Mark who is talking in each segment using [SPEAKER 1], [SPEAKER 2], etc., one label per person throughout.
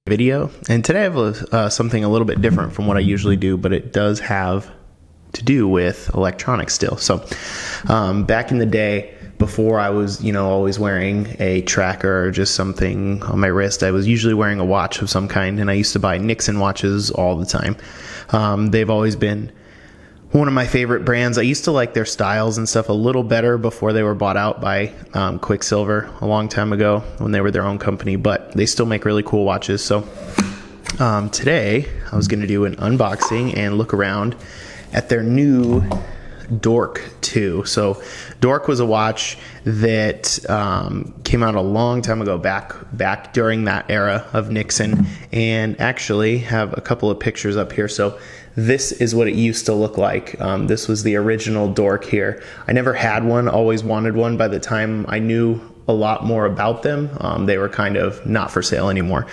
[SPEAKER 1] video, and today I have something a little bit different from what I usually do, but it does have to do with electronics still. So back in the day, before I was always wearing a tracker or just something on my wrist, I was usually wearing a watch of some kind, and I used to buy Nixon watches all the time. They've always been one of my favorite brands. I used to like their styles and stuff a little better before they were bought out by Quicksilver a long time ago when they were their own company, but they still make really cool watches. So today I was going to do an unboxing and look around at their new Dork 2. So Dork was a watch that came out a long time ago, back during that era of Nixon, and actually have a couple of pictures up here. So this is what it used to look like. This was the original Dork here. I never had one, always wanted one. By the time I knew a lot more about them, they were kind of not for sale anymore.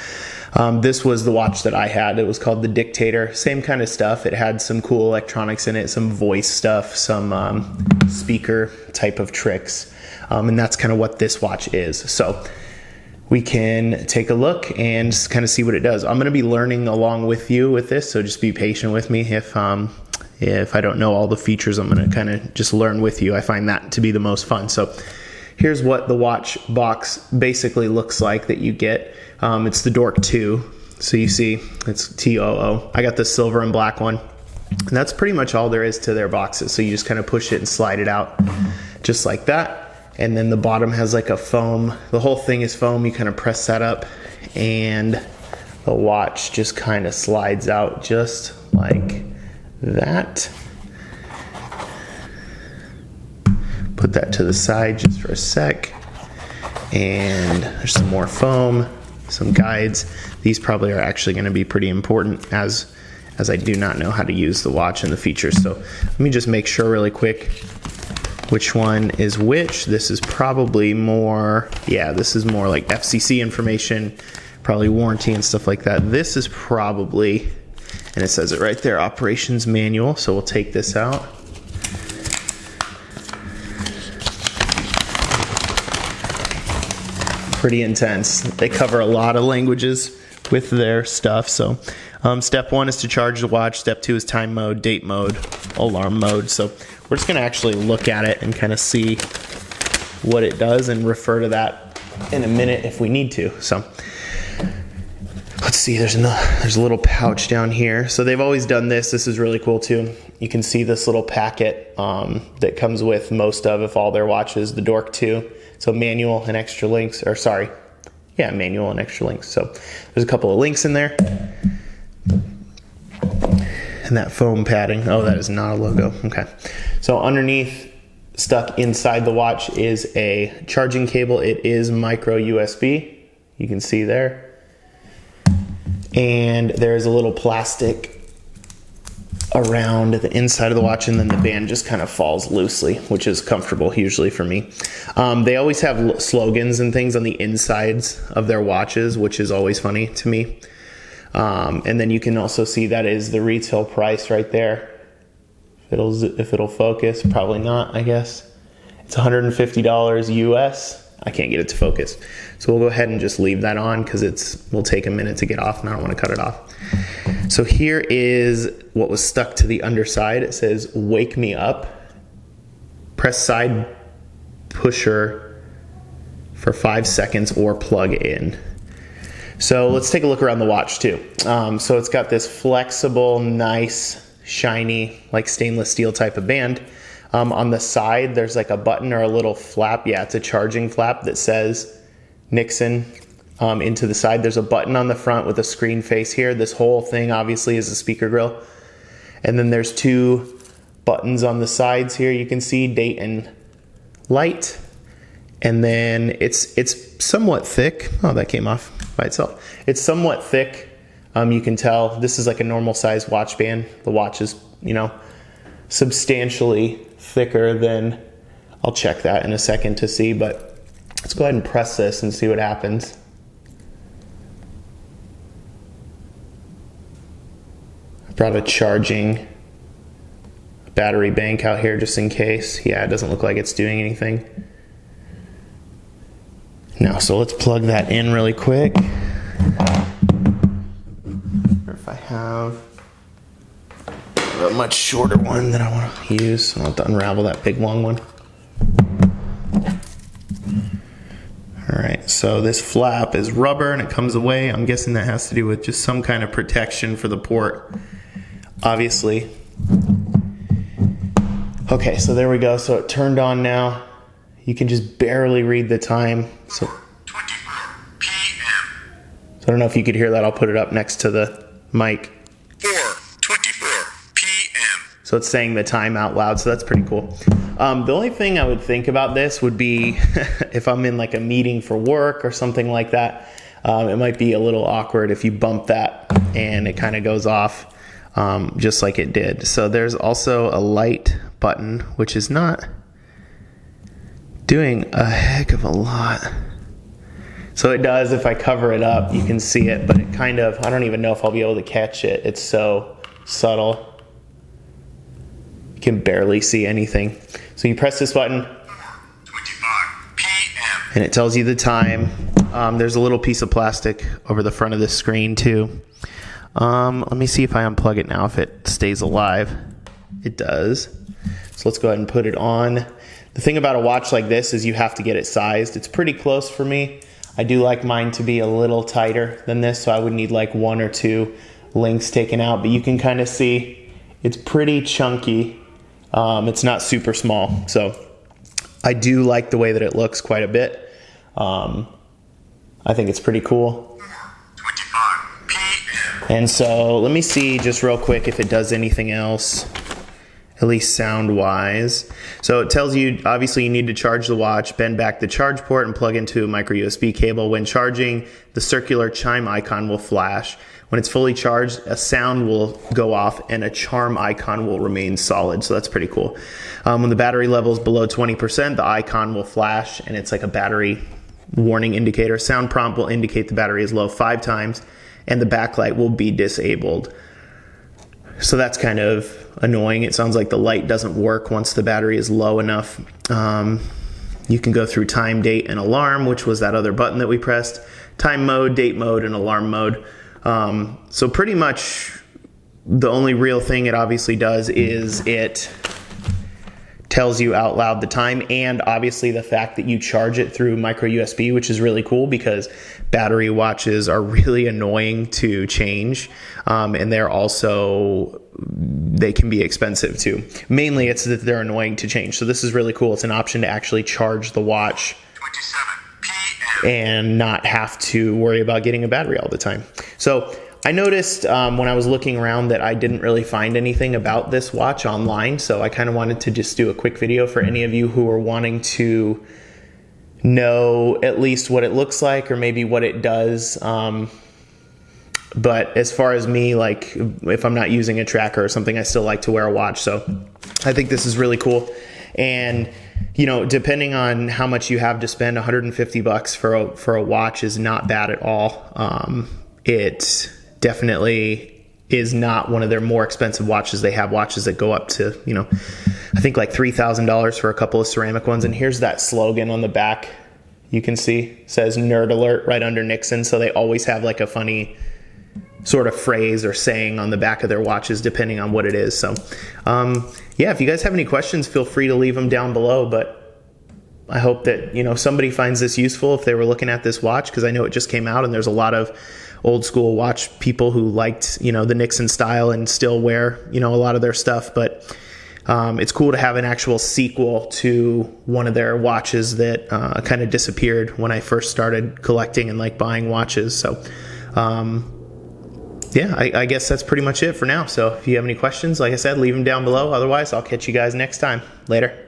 [SPEAKER 1] This was the watch that I had. It was called the Dictator. Same kind of stuff. It had some cool electronics in it, some voice stuff, some speaker type of tricks. And that's kind of what this watch is. So we can take a look and kind of see what it does. I'm going to be learning along with you with this, so just be patient with me. If I don't know all the features, I'm going to kind of just learn with you. I find that to be the most fun. So here's what the watch box basically looks like that you get. It's the Dork 2. So you see it's TOO. I got the silver and black one. And that's pretty much all there is to their boxes. So you just kind of push it and slide it out just like that. And then the bottom has like a foam. The whole thing is foam. You kind of press that up and the watch just kind of slides out just like that. Put that to the side just for a sec. And there's some more foam, some guides. These probably are actually going to be pretty important as I do not know how to use the watch and the features. So let me just make sure really quick which one is which. This is probably more, yeah, this is more like FCC information, probably warranty and stuff like that. This is probably, and it says it right there, operations manual. So we'll take this out. Pretty intense. They cover a lot of languages with their stuff. So step 1 is to charge the watch. Step 2 is time mode, date mode, alarm mode. So we're just going to actually look at it and kind of see what it does and refer to that in a minute if we need to. So let's see, there's a little pouch down here. So they've always done this. This is really cool too. You can see this little packet that comes with most of, if all their watches, the Dork 2. So manual and extra links, or sorry, yeah, manual and extra links. So there's a couple of links in there. And that foam padding, oh, that is not a logo. Okay. So underneath, stuck inside the watch, is a charging cable. It is micro USB. You can see there. And there's a little plastic around the inside of the watch, and then the band just kind of falls loosely, which is comfortable usually for me. They always have slogans and things on the insides of their watches, which is always funny to me. And then you can also see that is the retail price right there. If it'll focus, probably not, I guess. It's $150 US. I can't get it to focus. So we'll go ahead and just leave that on because will take a minute to get off and I don't want to cut it off. So here is what was stuck to the underside. It says, "Wake me up. Press side pusher for 5 seconds or plug in." So let's take a look around the watch too. So it's got this flexible, nice, shiny, like stainless steel type of band. On the side, there's like a button or a little flap. Yeah, it's a charging flap that says Nixon into the side. There's a button on the front with a screen face here. This whole thing obviously is a speaker grill. And then there's 2 buttons on the sides here. You can see date and light. And then it's somewhat thick. Oh, that came off by itself. It's somewhat thick. You can tell this is like a normal size watch band. The watch is, substantially thicker than, I'll check that in a second to see, but let's go ahead and press this and see what happens. I brought a charging battery bank out here just in case. Yeah, it doesn't look like it's doing anything. No, so let's plug that in really quick. have a much shorter one that I want to use. So I'll have to unravel that big long one. Alright, so this flap is rubber and it comes away. I'm guessing that has to do with just some kind of protection for the port, obviously. Okay, so there we go. So it turned on now. You can just barely read the time. So
[SPEAKER 2] 24 p.m.
[SPEAKER 1] I don't know if you could hear that. I'll put it up next to the mic.
[SPEAKER 2] 4:24 p.m.
[SPEAKER 1] So it's saying the time out loud, so that's pretty cool. The only thing I would think about this would be if I'm in like a meeting for work or something like that, it might be a little awkward if you bump that and it kind of goes off just like it did. So there's also a light button, which is not doing a heck of a lot. So it does, if I cover it up, you can see it, but it kind of, I don't even know if I'll be able to catch it. It's so subtle. You can barely see anything. So you press this button,
[SPEAKER 2] 25 p.m.
[SPEAKER 1] and it tells you the time. There's a little piece of plastic over the front of the screen too. Let me see if I unplug it now, if it stays alive. It does. So let's go ahead and put it on. The thing about a watch like this is you have to get it sized. It's pretty close for me. I do like mine to be a little tighter than this, so I would need like 1 or 2 links taken out, but you can kind of see it's pretty chunky. It's not super small, so I do like the way that it looks quite a bit. I think it's pretty cool.
[SPEAKER 2] 25 p.m.
[SPEAKER 1] And so let me see just real quick if it does anything else, at least sound wise. So it tells you, obviously you need to charge the watch, bend back the charge port and plug into a micro USB cable. When charging, the circular chime icon will flash. When it's fully charged, a sound will go off and a charm icon will remain solid. So that's pretty cool. When the battery level is below 20%, the icon will flash and it's like a battery warning indicator. Sound prompt will indicate the battery is low 5 times and the backlight will be disabled. So that's kind of annoying. It sounds like the light doesn't work once the battery is low enough. You can go through time, date, and alarm, which was that other button that we pressed. Time mode, date mode, and alarm mode. So pretty much the only real thing it obviously does is it tells you out loud the time, and obviously the fact that you charge it through micro USB, which is really cool because battery watches are really annoying to change, and they can be expensive too. Mainly it's that they're annoying to change. So this is really cool. It's an option to actually charge the watch
[SPEAKER 2] 27 p.m.
[SPEAKER 1] and not have to worry about getting a battery all the time. So I noticed when I was looking around that I didn't really find anything about this watch online, so I kind of wanted to just do a quick video for any of you who are wanting to know at least what it looks like or maybe what it does. But as far as me, like if I'm not using a tracker or something, I still like to wear a watch. So I think this is really cool. And you know, depending on how much you have to spend, $150 for a watch is not bad at all. It definitely is not one of their more expensive watches. They have watches that go up to, you know, I think like $3,000 for a couple of ceramic ones. And here's that slogan on the back. You can see it says Nerd Alert right under Nixon. So they always have like a funny sort of phrase or saying on the back of their watches, depending on what it is. So, yeah, if you guys have any questions, feel free to leave them down below. But I hope that, you know, somebody finds this useful if they were looking at this watch, because I know it just came out and there's a lot of old school watch people who liked, you know, the Nixon style and still wear, you know, a lot of their stuff. But it's cool to have an actual sequel to one of their watches that kind of disappeared when I first started collecting and like buying watches. So, yeah, I guess that's pretty much it for now. So if you have any questions, like I said, leave them down below. Otherwise, I'll catch you guys next time. Later.